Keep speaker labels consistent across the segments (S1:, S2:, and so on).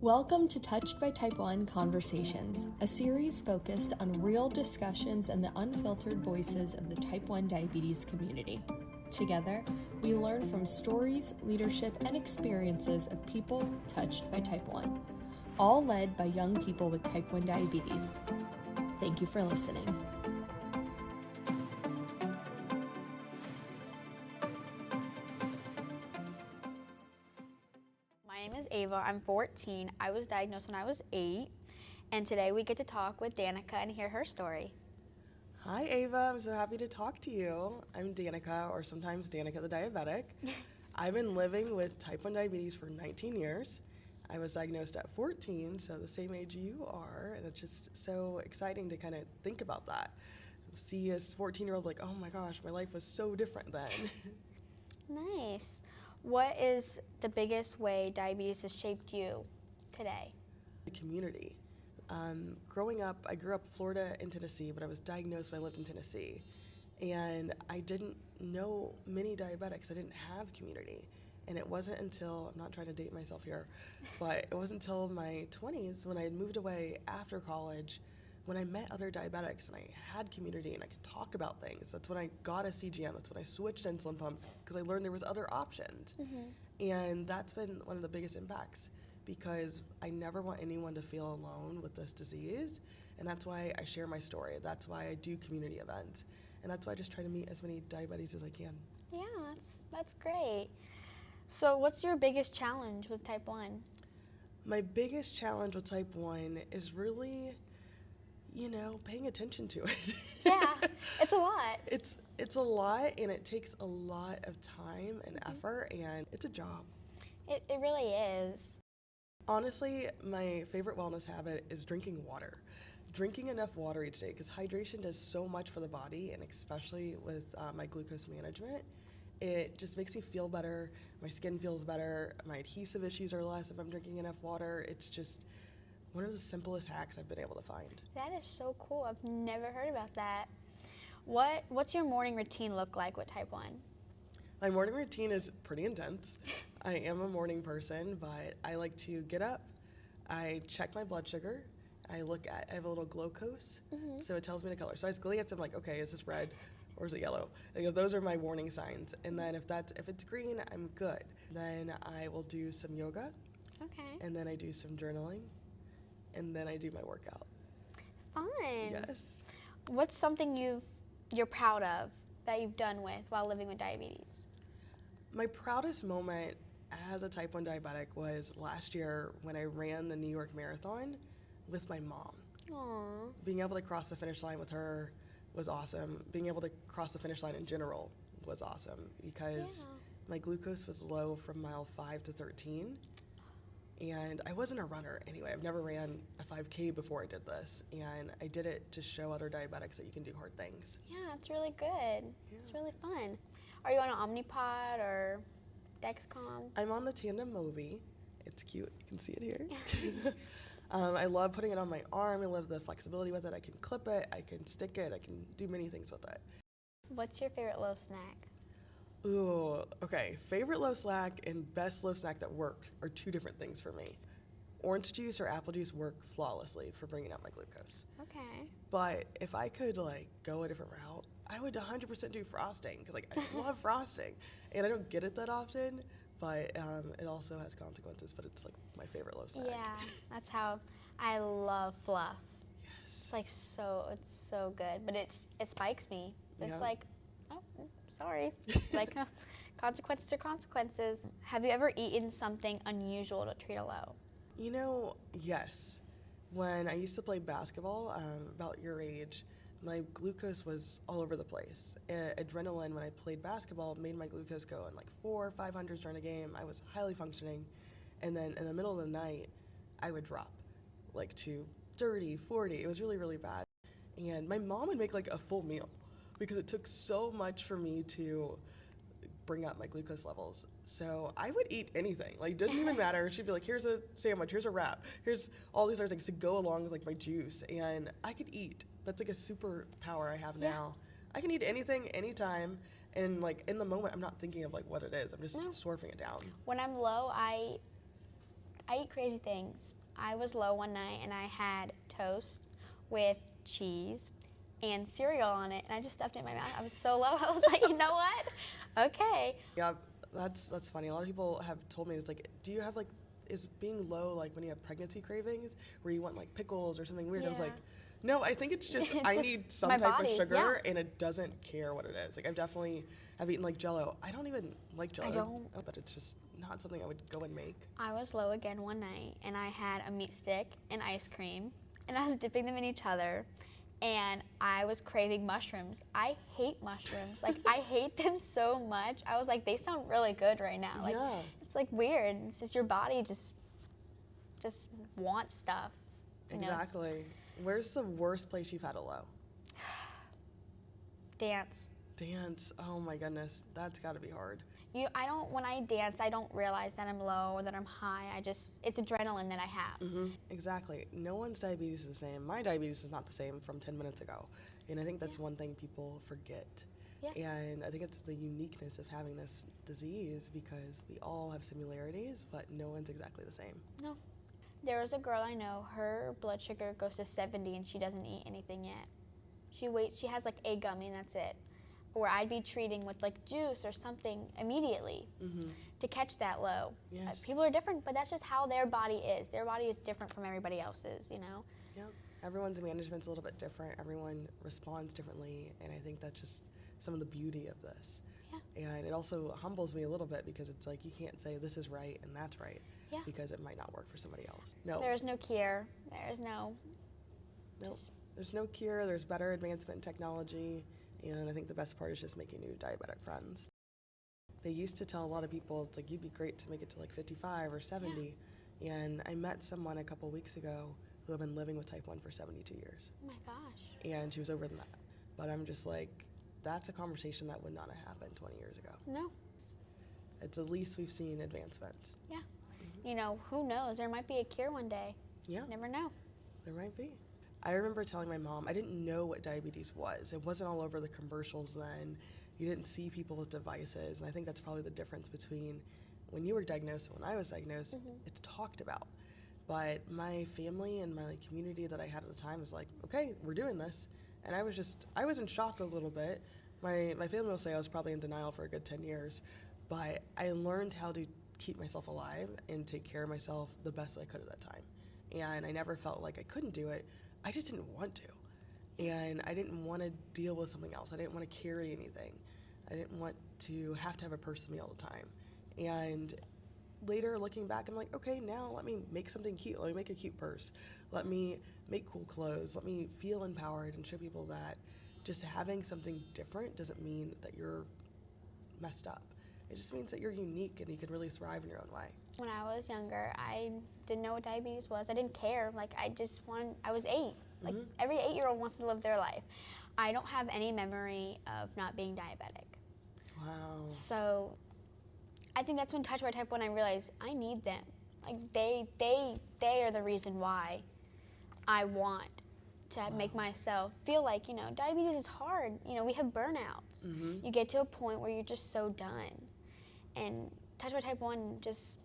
S1: Welcome to Touched by Type 1 Conversations, a series focused on real discussions and the unfiltered voices of the Type 1 diabetes community. Together, we learn from stories, leadership, and experiences of people touched by Type 1, all led by young people with Type 1 diabetes. Thank you for listening.
S2: My name is Ava. I'm 14. I was diagnosed when I was 8. And today we get to talk with Danica and hear her story.
S3: Hi, Ava. I'm so happy to talk to you. I'm Danica, or sometimes Danica the Diabetic. I've been living with Type 1 diabetes for 19 years. I was diagnosed at 14, so the same age you are, and it's just so exciting to kind of think about that. See a 14-year-old like, oh my gosh, my life was so different then.
S2: Nice. What is the biggest way diabetes has shaped you today?
S3: The community. Growing up, I grew up in Florida and Tennessee, but I was diagnosed when I lived in Tennessee. And I didn't know many diabetics. I didn't have community. And it wasn't until, I'm not trying to date myself here, but it wasn't until my 20s when I had moved away after college when I met other diabetics and I had community and I could talk about things. That's when I got a CGM. That's when I switched insulin pumps because I learned there was other options. And that's been one of the biggest impacts because I never want anyone to feel alone with this disease. And that's why I share my story. That's why I do community events. And that's why I just try to meet as many diabetes as I can.
S2: Yeah, that's great. So what's your biggest challenge with Type 1?
S3: My biggest challenge with Type 1 is really, paying attention to it.
S2: Yeah, it's a lot.
S3: It's a lot, and it takes a lot of time and effort, and it's a job.
S2: It really is.
S3: Honestly, my favorite wellness habit is drinking water. Drinking enough water each day, because hydration does so much for the body, and especially with my glucose management. It just makes me feel better. My skin feels better. My adhesive issues are less if I'm drinking enough water. It's just one of the simplest hacks I've been able to find.
S2: That is so cool. I've never heard about that. What's your morning routine look like with Type 1?
S3: My morning routine is pretty intense. I am a morning person, but I like to get up, I check my blood sugar, I have a little glucose, so it tells me the color. So I was glance, I'm like, okay, is this red or is it yellow? Like, those are my warning signs. And then if it's green, I'm good. Then I will do some yoga.
S2: Okay.
S3: And then I do some journaling. And then I do my workout.
S2: Fun.
S3: Yes.
S2: What's something you're proud of that you've done while living with diabetes?
S3: My proudest moment as a Type 1 diabetic was last year when I ran the New York Marathon with my mom.
S2: Aww.
S3: Being able to cross the finish line with her was awesome. Being able to cross the finish line in general was awesome because my glucose was low from mile 5 to 13. And I wasn't a runner anyway. I've never ran a 5K before I did this. And I did it to show other diabetics that you can do hard things.
S2: Yeah, it's really good.
S3: Yeah.
S2: It's really fun. Are you on an Omnipod or Dexcom?
S3: I'm on the Tandem Mobi. It's cute. You can see it here. I love putting it on my arm. I love the flexibility with it. I can clip it. I can stick it. I can do many things with it.
S2: What's your favorite low snack?
S3: Ooh, okay. Favorite low snack and best low snack that worked are two different things for me. Orange juice or apple juice work flawlessly for bringing up my glucose.
S2: Okay.
S3: But if I could go a different route, I would 100% do frosting because I love frosting, and I don't get it that often. But it also has consequences. But it's my favorite low snack.
S2: Yeah, that's how I love fluff.
S3: Yes.
S2: It's so good, but it spikes me. It's oh, sorry. Consequences are consequences. Have you ever eaten something unusual to treat a low?
S3: Yes. When I used to play basketball, about your age, my glucose was all over the place. Adrenaline, when I played basketball, made my glucose go in 400 or 500 during a game. I was highly functioning. And then in the middle of the night, I would drop to 30, 40. It was really, really bad. And my mom would make a full meal because it took so much for me to bring up my glucose levels. So I would eat anything. It didn't even matter. She'd be like, here's a sandwich, here's a wrap, here's all these other things to go along with my juice. And I could eat. That's a superpower I have now. I can eat anything, anytime. And in the moment, I'm not thinking of what it is. I'm just slurping it down.
S2: When I'm low, I I eat crazy things. I was low one night and I had toast with cheese and cereal on it, and I just stuffed it in my mouth. I was so low. I was like, you know what? Okay.
S3: Yeah, that's funny. A lot of people have told me, it's like, do you have like, is being low like when you have pregnancy cravings where you want like pickles or something weird? I was
S2: Yeah.
S3: like, no, I think it's just
S2: It's
S3: I
S2: just
S3: need some
S2: my
S3: type
S2: body,
S3: of sugar
S2: yeah.
S3: and it doesn't care what it is. Like I've eaten like Jello. I don't even like Jello.
S2: I don't.
S3: But it's just not something I would go and make.
S2: I was low again one night, and I had a meat stick and ice cream, and I was dipping them in each other, and I was craving mushrooms. I hate mushrooms. Like, I hate them so much. I was like, they sound really good right now. Like,
S3: Yeah.
S2: it's like weird. It's just your body just wants stuff. You know?
S3: Exactly. Where's the worst place you've had a low?
S2: Dance.
S3: Dance. Oh my goodness, that's got to be hard.
S2: When I dance, I don't realize that I'm low or that I'm high. It's adrenaline that I have.
S3: Mm-hmm. Exactly. No one's diabetes is the same. My diabetes is not the same from 10 minutes ago. And I think that's one thing people forget.
S2: Yeah.
S3: And I think it's the uniqueness of having this disease because we all have similarities, but no one's exactly the same.
S2: No. There was a girl I know, her blood sugar goes to 70 and she doesn't eat anything yet. She has like a gummy and that's it. Or I'd be treating with like juice or something immediately to catch that low.
S3: Yes.
S2: People are different, but that's just how their body is. Their body is different from everybody else's, you know?
S3: Yep. Everyone's management's a little bit different. Everyone responds differently, and I think that's just some of the beauty of this.
S2: Yeah.
S3: And it also humbles me a little bit because it's like you can't say this is right and that's right because it might not work for somebody else. No.
S2: There's no cure. There's no...
S3: Nope. There's no cure. There's better advancement in technology. And I think the best part is just making new diabetic friends. They used to tell a lot of people, it's like, you'd be great to make it to like 55 or 70. Yeah. And I met someone a couple weeks ago who had been living with type 1 for 72 years.
S2: Oh my gosh.
S3: And she was over than that. But I'm just like, that's a conversation that would not have happened 20 years ago.
S2: No.
S3: It's at least we've seen advancements.
S2: Yeah. You know, who knows? There might be a cure one day.
S3: Yeah.
S2: Never know.
S3: There might be. I remember telling my mom, I didn't know what diabetes was. It wasn't all over the commercials then. You didn't see people with devices. And I think that's probably the difference between when you were diagnosed and when I was diagnosed. It's talked about. But my family and my community that I had at the time was like, okay, we're doing this. And I was in shock a little bit. My family will say I was probably in denial for a good 10 years. But I learned how to keep myself alive and take care of myself the best I could at that time. And I never felt like I couldn't do it. I just didn't want to. And I didn't want to deal with something else. I didn't want to carry anything. I didn't want to have a person with me all the time. And later, looking back, I'm like, okay, now let me make something cute. Let me make a cute purse. Let me make cool clothes. Let me feel empowered and show people that just having something different doesn't mean that you're messed up. It just means that you're unique and you can really thrive in your own way.
S2: When I was younger, I didn't know what diabetes was. I didn't care. Like, I was 8. Like, every 8-year-old wants to live their life. I don't have any memory of not being diabetic.
S3: Wow.
S2: So I think that's when Touched by Type 1 I realized I need them. Like, they are the reason why I want to make myself feel like, you know, diabetes is hard. You know, we have burnouts. You get to a point where you're just so done. And Touched by Type 1 just,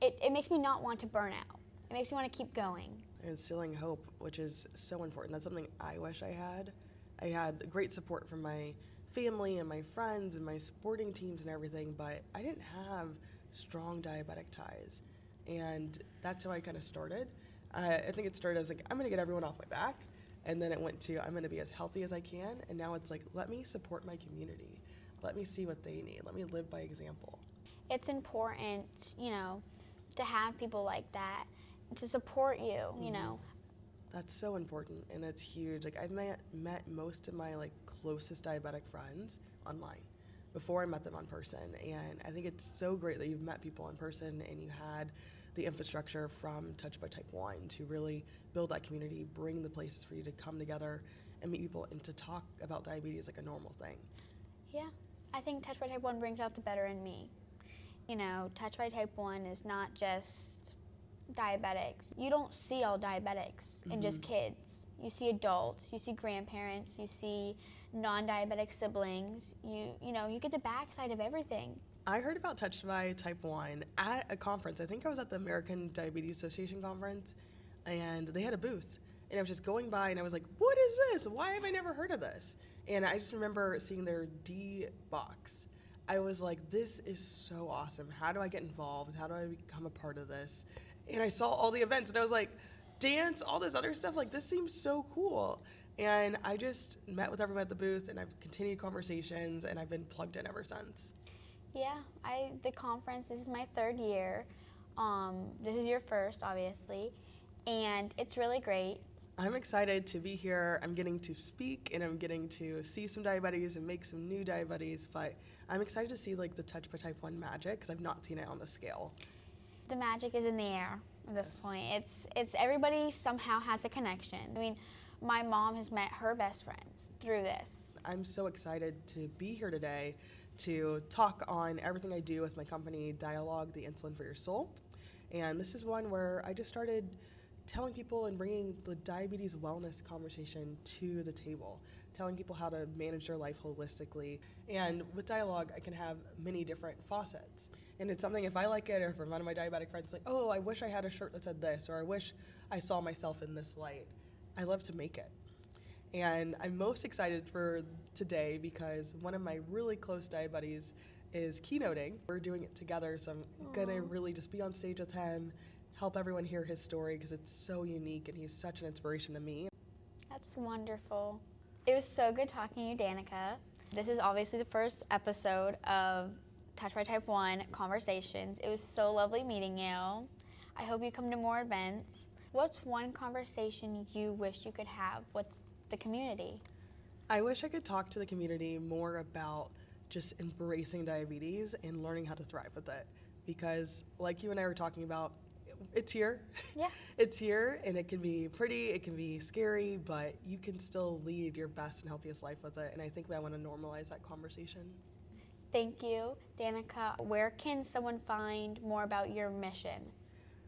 S2: it makes me not want to burn out. It makes me want to keep going.
S3: And instilling hope, which is so important. That's something I wish I had. I had great support from my family and my friends and my sporting teams and everything, but I didn't have strong diabetic ties. And that's how I kind of started. I think it started, I was like, I'm going to get everyone off my back. And then it went to, I'm going to be as healthy as I can. And now it's like, let me support my community. Let me see what they need. Let me live by example.
S2: It's important, you know, to have people like that, to support you, you know.
S3: That's so important, and it's huge. Like, I've met most of my closest diabetic friends online before I met them in person, and I think it's so great that you've met people in person and you had the infrastructure from Touched by Type 1 to really build that community, bring the places for you to come together and meet people and to talk about diabetes like a normal thing.
S2: Yeah, I think Touched by Type 1 brings out the better in me. You know, Touched by Type 1 is not just diabetics. You don't see all diabetics and just kids. You see adults, you see grandparents, you see non-diabetic siblings. You know, you get the backside of everything.
S3: I heard about Touched by Type 1 at a conference. I think I was at the American Diabetes Association conference, and they had a booth. And I was just going by, and I was like, what is this? Why have I never heard of this? And I just remember seeing their D box. I was like, this is so awesome. How do I get involved? How do I become a part of this? And I saw all the events, and I was like, dance, all this other stuff, like, this seems so cool. And I just met with everyone at the booth, and I've continued conversations, and I've been plugged in ever since.
S2: Yeah, the conference, this is my 3rd year. This is your first, obviously, and it's really great.
S3: I'm excited to be here. I'm getting to speak, and I'm getting to see some diabetes and make some new diabetes, but I'm excited to see like the Touched by Type 1 magic, because I've not seen it on the scale.
S2: The magic is in the air at this point. It's everybody somehow has a connection. I mean, my mom has met her best friends through this.
S3: I'm so excited to be here today to talk on everything I do with my company, Dialogue, the Insulin for Your Soul. And this is one where I just started telling people and bringing the diabetes wellness conversation to the table, telling people how to manage their life holistically. And with Dialogue, I can have many different faucets. And it's something, if I like it, or if one of my diabetic friends is like, oh, I wish I had a shirt that said this, or I wish I saw myself in this light, I love to make it. And I'm most excited for today because one of my really close diabetes is keynoting. We're doing it together, so I'm gonna really just be on stage with him, help everyone hear his story because it's so unique and he's such an inspiration to me.
S2: That's wonderful. It was so good talking to you, Danica. This is obviously the first episode of Touched by Type 1 Conversations. It was so lovely meeting you. I hope you come to more events. What's one conversation you wish you could have with the community?
S3: I wish I could talk to the community more about just embracing diabetes and learning how to thrive with it. Because like you and I were talking about, it's here.
S2: Yeah.
S3: It's here, and it can be pretty, it can be scary, but you can still lead your best and healthiest life with it. And I think I want to normalize that conversation.
S2: Thank you, Danica. Where can someone find more about your mission?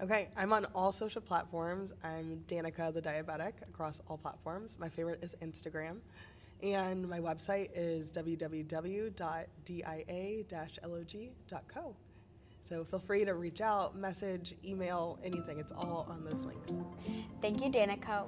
S3: Okay, I'm on all social platforms. I'm Danica the Diabetic across all platforms. My favorite is Instagram. And my website is www.dia-log.co. So feel free to reach out, message, email, anything. It's all on those links.
S2: Thank you, Danica.